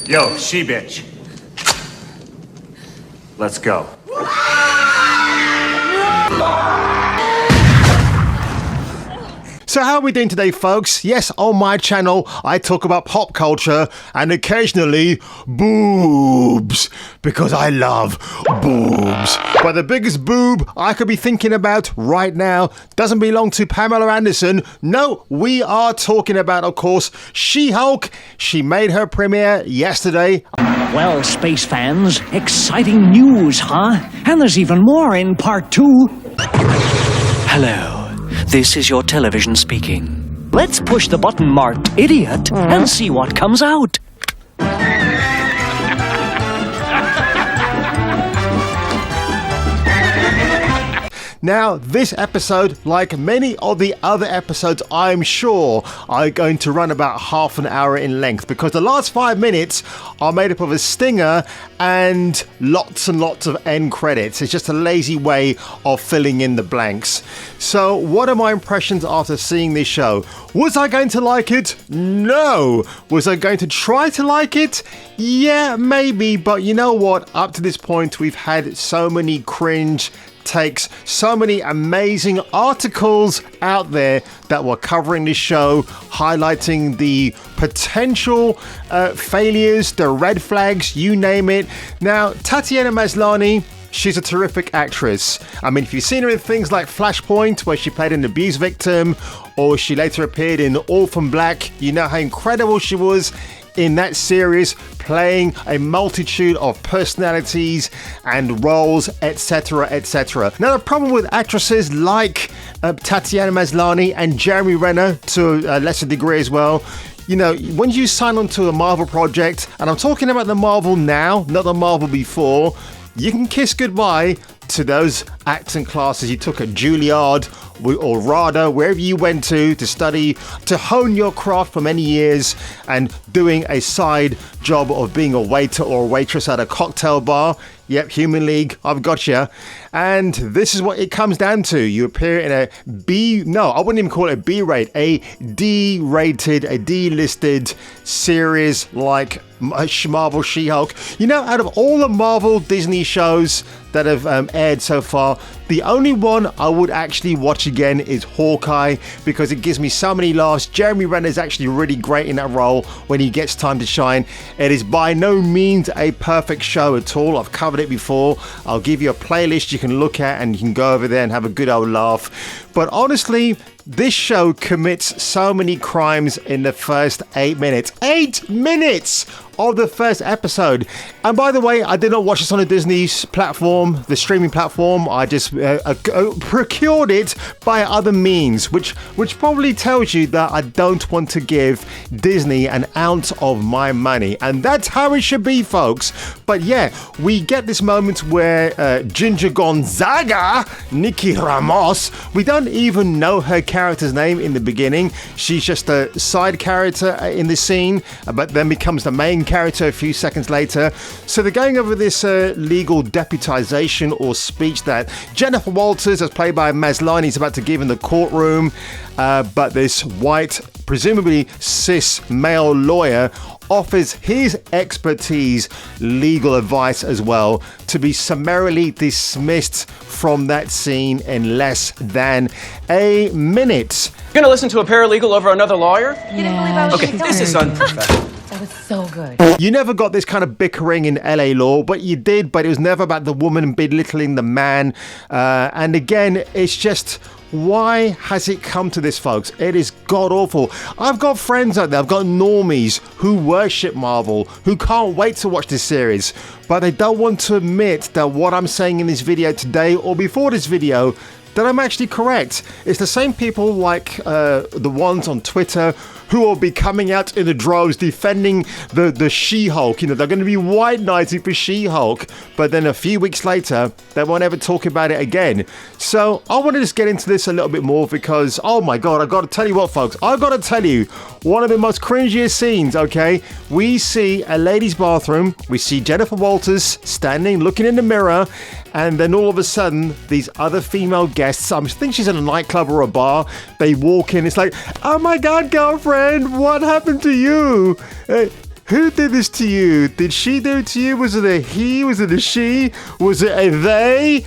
Yo, she-bitch. Let's go. So how are we doing today, folks? Yes, on my channel, I talk about pop culture and occasionally boobs, because I love boobs. But the biggest boob I could be thinking about right now doesn't belong to Pamela Anderson. No, we are talking about, of course, She-Hulk. She made her premiere yesterday. Well, space fans, exciting news, huh? And there's even more in part 2. Hello, this is your television speaking. Let's push the button marked idiot and see what comes out. Now, this episode, like many of the other episodes, I'm sure are going to run about half an hour in length, because the last 5 minutes are made up of a stinger and lots of end credits. It's just a lazy way of filling in the blanks. So, what are my impressions after seeing this show? Was I going to like it? No. Was I going to try to like it? Yeah, maybe, but you know what? Up to this point, we've had so many cringe takes, so many amazing articles out there that were covering this show, highlighting the potential failures, the red flags, you name it. Now, Tatiana Maslany, she's a terrific actress. I mean, if you've seen her in things like Flashpoint, where she played an abuse victim, or she later appeared in Orphan Black, you know how incredible she was in that series, playing a multitude of personalities and roles, etc., etc. Now, the problem with actresses like Tatiana Maslany and Jeremy Renner, to a lesser degree as well, you know, when you sign on to a Marvel project, and I'm talking about the Marvel now, not the Marvel before, you can kiss goodbye to those acting classes you took at Juilliard or RADA, wherever you went to study, to hone your craft for many years, and doing a side job of being a waiter or a waitress at a cocktail bar. Yep, Human League, I've got you. And this is what it comes down to. You appear in a I wouldn't even call it a B-rate, a D-rated, a D-listed series like Marvel She-Hulk. You know, out of all the Marvel Disney shows that have aired so far, the only one I would actually watch again is Hawkeye, because it gives me so many laughs. Jeremy Renner is actually really great in that role when he gets time to shine. It is by no means a perfect show at all. I've covered it before. I'll give you a playlist you can look at and you can go over there and have a good old laugh. But honestly, this show commits so many crimes in the first 8 minutes. 8 minutes of the first episode. And by the way, I did not watch this on a Disney's platform, the streaming platform. I just procured it by other means, which probably tells you that I don't want to give Disney an ounce of my money. And that's how it should be, folks. But yeah, we get this moment where Ginger Gonzaga, Nikki Ramos, we don't even know her character's name in the beginning. She's just a side character in the scene, but then becomes the main character a few seconds later. So they're going over this legal deputization or speech that Jennifer Walters, as played by Maslany, is about to give in the courtroom, but this white, presumably cis male lawyer offers his expertise, legal advice as well, to be summarily dismissed from that scene in less than a minute. You're gonna listen to a paralegal over another lawyer? You didn't believe I was Okay, this is unprofessional. That was so good. You never got this kind of bickering in LA Law, but you did, but it was never about the woman belittling the man. And again, it's just, why has it come to this, folks? It is god awful. I've got friends out there, I've got normies who worship Marvel, who can't wait to watch this series, but they don't want to admit that what I'm saying in this video today or before this video, that I'm actually correct. It's the same people like the ones on Twitter who will be coming out in the droves defending the She-Hulk. You know, they're going to be white knighting for She-Hulk, but then a few weeks later, they won't ever talk about it again. So I want to just get into this a little bit more because, oh my God, I've got to tell you what, folks. I've got to tell you one of the most cringiest scenes, okay? We see a ladies' bathroom. We see Jennifer Walters standing, looking in the mirror, and then all of a sudden, these other female guests, I think she's in a nightclub or a bar, they walk in, it's like, oh my God, girlfriend, what happened to you? Who did this to you? Did she do it to you? Was it a he? Was it a she? Was it a they?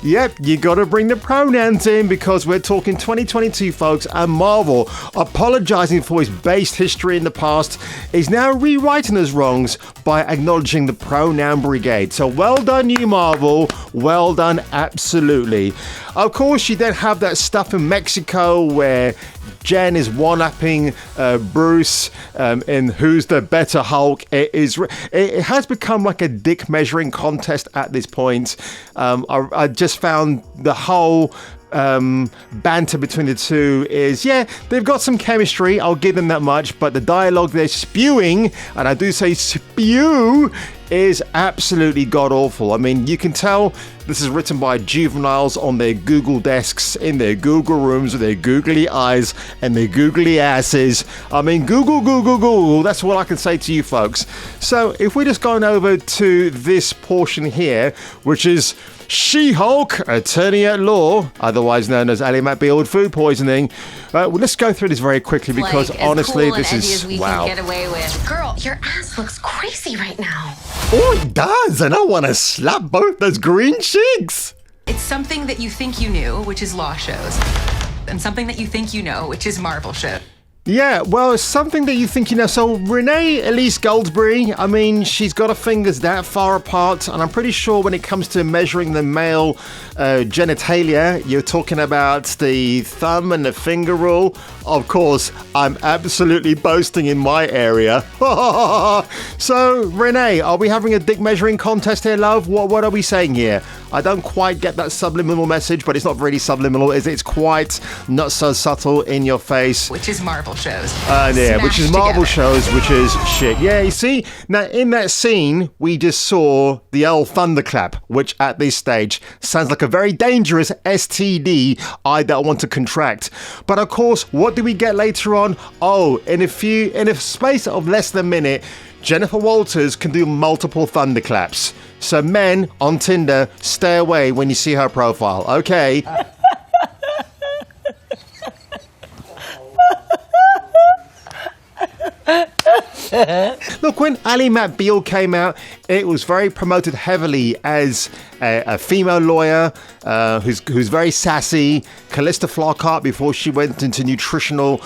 Yep, you gotta bring the pronouns in because we're talking 2022, folks, and Marvel, apologizing for his based history in the past, is now rewriting his wrongs by acknowledging the pronoun brigade. So well done, you Marvel. Well done, absolutely. Of course, you then have that stuff in Mexico where Jen is one-upping Bruce in who's the better Hulk. It has become like a dick measuring contest at this point. I just found the whole banter between the two is, yeah, they've got some chemistry, I'll give them that much, but the dialogue they're spewing, and I do say spew, is absolutely god-awful. I mean, you can tell this is written by juveniles on their Google desks, in their Google rooms with their googly eyes and their googly asses. I mean, Google, that's what I can say to you folks. So if we're just going over to this portion here, which is She-Hulk, Attorney at Law, otherwise known as Ally McBeal with food poisoning. Well, let's go through this very quickly because like, honestly, cool this and edgy is as we wow. can get away with. Girl, your ass looks crazy right now. Oh, it does, and I want to slap both those green cheeks. It's something that you think you knew, which is Law shows, and something that you think you know, which is Marvel shows. Yeah, well, it's something that you think you know. So Renee Elise Goldsberry, I mean, she's got her fingers that far apart, and I'm pretty sure when it comes to measuring the male genitalia, you're talking about the thumb and the finger rule. Of course, I'm absolutely boasting in my area. So, Renee, are we having a dick measuring contest here, love? What are we saying here? I don't quite get that subliminal message, but it's not really subliminal, is it? It's quite not so subtle in your face. Which is Marvel shows. Yeah, which is Marvel together. shows, which is shit. Yeah, you see? Now, in that scene, we just saw the old thunderclap, which at this stage sounds like a very dangerous STD I don't want to contract. But of course, what do we get later on? Oh, in a space of less than a minute, Jennifer Walters can do multiple thunderclaps. So men on Tinder, stay away when you see her profile, okay? Look, when Ally McBeal came out, it was very promoted heavily as a female lawyer who's very sassy. Callista Flockhart before she went into malnutritional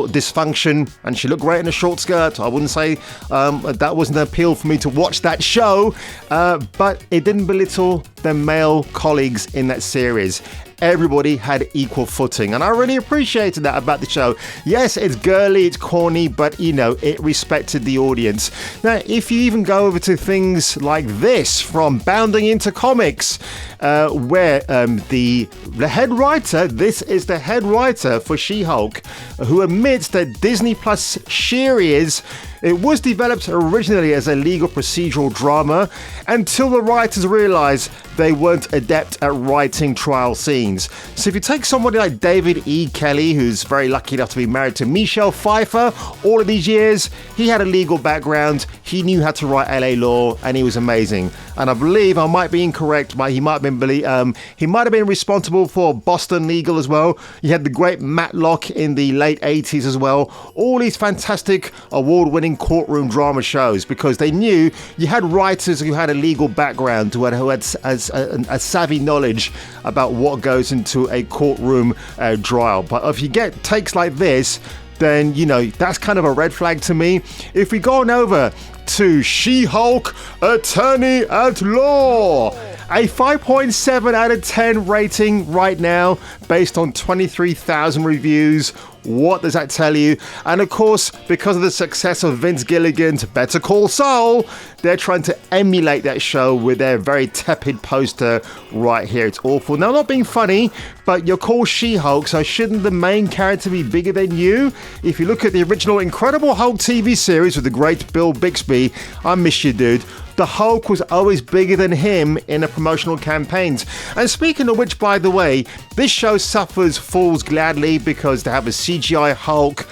dysfunction, and she looked great in a short skirt. I wouldn't say that wasn't an appeal for me to watch that show, but it didn't belittle the male colleagues in that series. Everybody had equal footing, and I really appreciated that about the show. Yes, it's girly, it's corny, but you know, it respected the audience. Now, if you even go over to things like this from Bounding Into Comics, where the head writer, this is the head writer for She-Hulk, who admits that Disney Plus series, it was developed originally as a legal procedural drama until the writers realized they weren't adept at writing trial scenes. So if you take somebody like David E. Kelly, who's very lucky enough to be married to Michelle Pfeiffer all of these years, he had a legal background, he knew how to write LA Law, and he was amazing. And I believe, I might be incorrect, but he might have been responsible for Boston Legal as well. You had the great Matlock in the late 80s as well. All these fantastic award-winning courtroom drama shows, because they knew you had writers who had a legal background, who had a savvy knowledge about what goes into a courtroom trial. But if you get takes like this, then, you know, that's kind of a red flag to me. If we go on over to She-Hulk, Attorney at Law, a 5.7 out of 10 rating right now, based on 23,000 reviews. What does that tell you? And of course, because of the success of Vince Gilligan's Better Call Saul, they're trying to emulate that show with their very tepid poster right here. It's awful. Now, not being funny, but you're called She-Hulk, so shouldn't the main character be bigger than you? If you look at the original Incredible Hulk TV series with the great Bill Bixby, I miss you, dude. the Hulk was always bigger than him in the promotional campaigns. And speaking of which, by the way, this show suffers fools gladly because they have a CGI Hulk.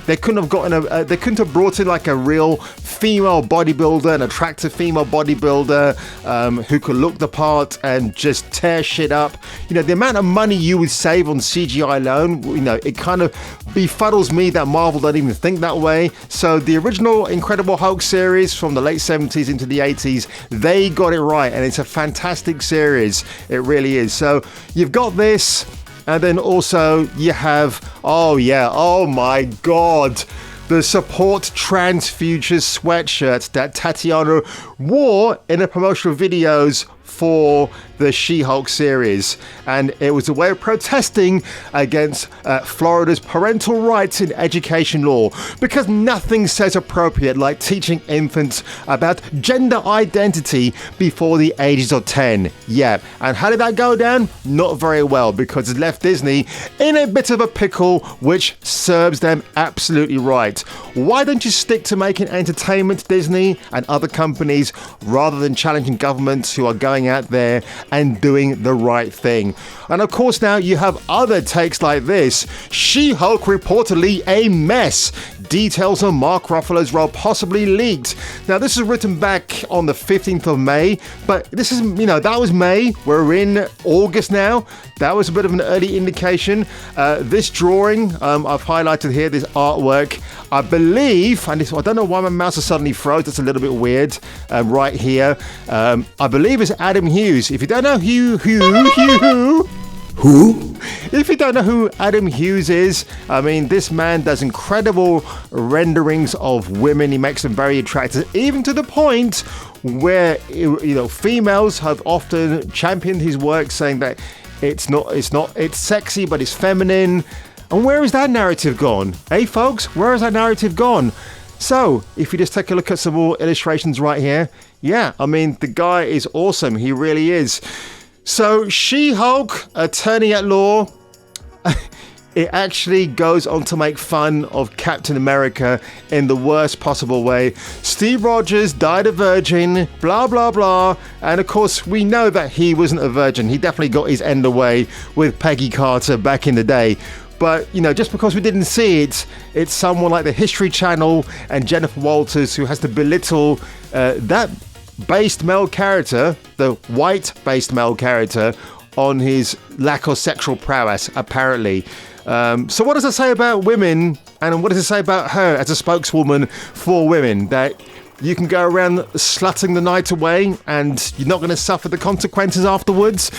They couldn't have brought in like a real female bodybuilder, an attractive female bodybuilder who could look the part and just tear shit up. You know, the amount of money you would save on CGI alone, you know, it kind of befuddles me that Marvel don't even think that way. So the original Incredible Hulk series from the late 70s into the 80s, they got it right, and it's a fantastic series. It really is. So you've got this, and then also you have, oh my god, the support trans futures sweatshirt that Tatiana wore in the promotional videos for the She-Hulk series, and it was a way of protesting against Florida's parental rights in education law, because nothing says appropriate like teaching infants about gender identity before the ages of 10. Yeah, and how did that go down? Not very well, because it left Disney in a bit of a pickle, which serves them absolutely right. Why don't you stick to making entertainment, Disney and other companies, rather than challenging governments who are going out there and doing the right thing? And of course, now you have other takes like this. She-Hulk reportedly a mess. Details on Mark Ruffalo's role possibly leaked. Now, this is written back on the 15th of May, but this is, you know, that was May. We're in August now. That was a bit of an early indication. This drawing, I've highlighted here, this artwork, I believe, and I don't know why my mouse has suddenly froze, that's a little bit weird, right here. I believe it's Adam Hughes. If you don't know If you don't know who Adam Hughes is, I mean, this man does incredible renderings of women. He makes them very attractive, even to the point where, you know, females have often championed his work, saying that it's sexy, but it's feminine. And where is that narrative gone? Hey, folks, where has that narrative gone? So, if you just take a look at some more illustrations right here, yeah, I mean, the guy is awesome. He really is. So, She-Hulk, attorney at law, it actually goes on to make fun of Captain America in the worst possible way. Steve Rogers died a virgin, blah, blah, blah. And of course, we know that he wasn't a virgin. He definitely got his end away with Peggy Carter back in the day. But, you know, just because we didn't see it, it's someone like the History Channel and Jennifer Walters who has to belittle that based male character, the white-based male character, on his lack of sexual prowess, apparently. So what does it say about women, and what does it say about her as a spokeswoman for women? That you can go around slutting the night away and you're not going to suffer the consequences afterwards?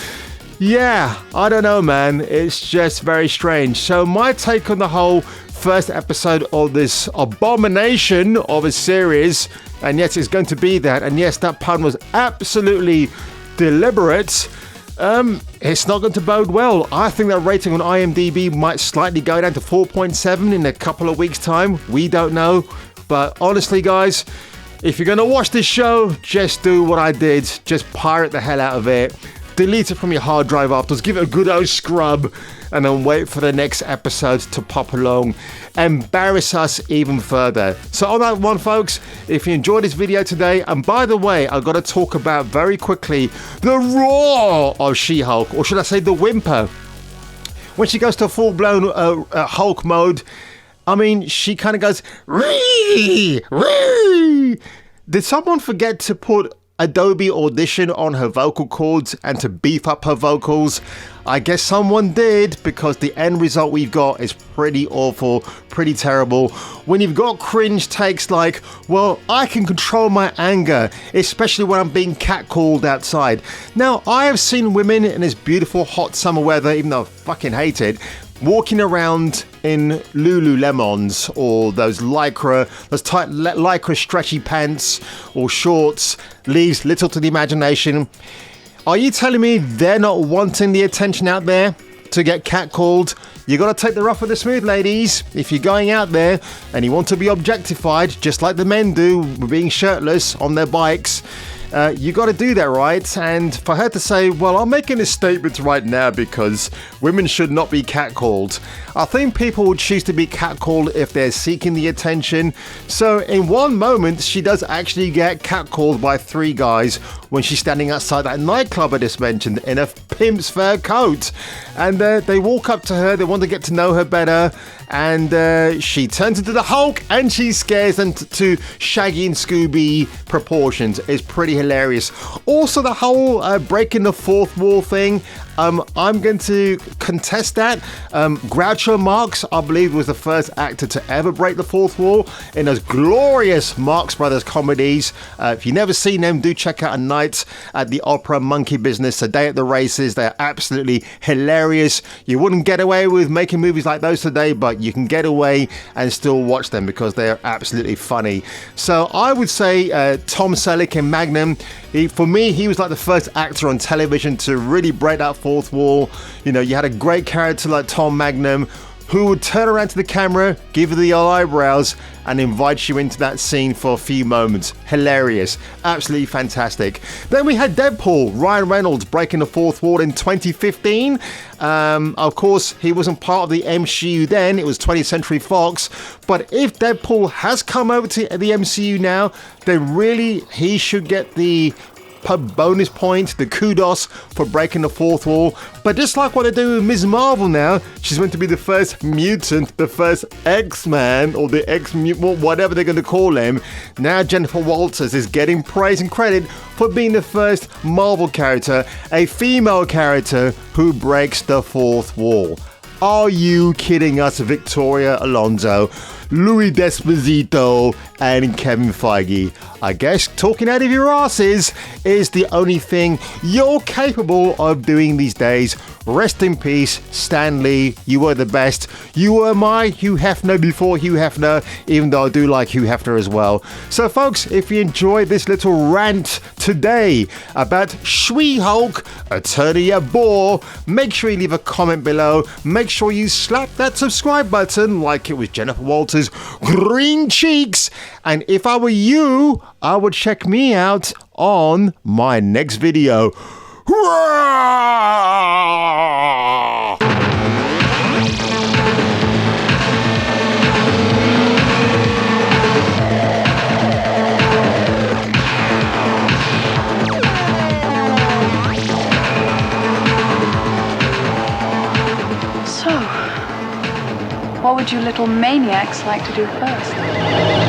Yeah, I don't know, man. It's just very strange. So my take on the whole first episode of this abomination of a series, and yes, it's going to be that, and yes, that pun was absolutely deliberate. It's not going to bode well. I think that rating on IMDb might slightly go down to 4.7 in a couple of weeks' time. We don't know. But honestly, guys, if you're going to watch this show, just do what I did. Just pirate the hell out of it. Delete it from your hard drive afterwards. Give it a good old scrub. And then wait for the next episode to pop along. Embarrass us even further. So on that one, folks, if you enjoyed this video today, and by the way, I've got to talk about very quickly the roar of She-Hulk, or should I say the whimper. When she goes to full-blown Hulk mode, I mean, she kind of goes, "Ree, ree." Did someone forget to put Adobe Audition on her vocal cords and to beef up her vocals? I guess someone did, because the end result we've got is pretty awful, pretty terrible. When you've got cringe takes like, well, I can control my anger, especially when I'm being catcalled outside. Now, I have seen women in this beautiful hot summer weather, even though I fucking hate it, walking around in Lululemons or those tight lycra stretchy pants or shorts, leaves little to the imagination. Are you telling me they're not wanting the attention out there to get catcalled? You got to take the rough with the smooth, ladies. If you're going out there and you want to be objectified, just like the men do, being shirtless on their bikes, You got to do that, right? And for her to say, well, I'm making a statement right now because women should not be catcalled. I think people would choose to be catcalled if they're seeking the attention. So in one moment, she does actually get catcalled by 3 guys when she's standing outside that nightclub I just mentioned in a pimp's fur coat. And they walk up to her, they want to get to know her better, and she turns into the Hulk and she scares them to Shaggy and Scooby proportions. It's pretty hilarious. Also, the whole breaking the fourth wall thing, I'm going to contest that. Groucho Marx, I believe, was the first actor to ever break the fourth wall in those glorious Marx Brothers comedies. If you've never seen them, do check out A Night at the Opera, Monkey Business, A Day at the Races. They're absolutely hilarious. You wouldn't get away with making movies like those today, but you can get away and still watch them because they're absolutely funny. So I would say Tom Selleck in Magnum, for me, he was like the first actor on television to really break that fourth wall. You know, you had a great character like Tom Magnum who would turn around to the camera, give you the old eyebrows, and invite you into that scene for a few moments. Hilarious. Absolutely fantastic. Then we had Deadpool, Ryan Reynolds breaking the fourth wall in 2015. Of course, he wasn't part of the MCU then. It was 20th Century Fox. But if Deadpool has come over to the MCU now, then really he should get the bonus point, the kudos for breaking the fourth wall. But just like what they do with Ms. Marvel now, she's meant to be the first mutant, the first X-Man, or the X-Mutant, whatever they're going to call him. Now Jennifer Walters is getting praise and credit for being the first Marvel character, a female character who breaks the fourth wall. Are you kidding us, Victoria Alonso, Louis Desposito, and Kevin Feige? I guess talking out of your asses is the only thing you're capable of doing these days. Rest in peace, Stan Lee. You were the best. You were my Hugh Hefner before Hugh Hefner, even though I do like Hugh Hefner as well. So folks, if you enjoyed this little rant today about She-Hulk, Attorney at Boar, make sure you leave a comment below. Make sure you slap that subscribe button like it was Jennifer Walters' green cheeks. And if I were you, I would check me out on my next video. Hurrah! So, what would you little maniacs like to do first?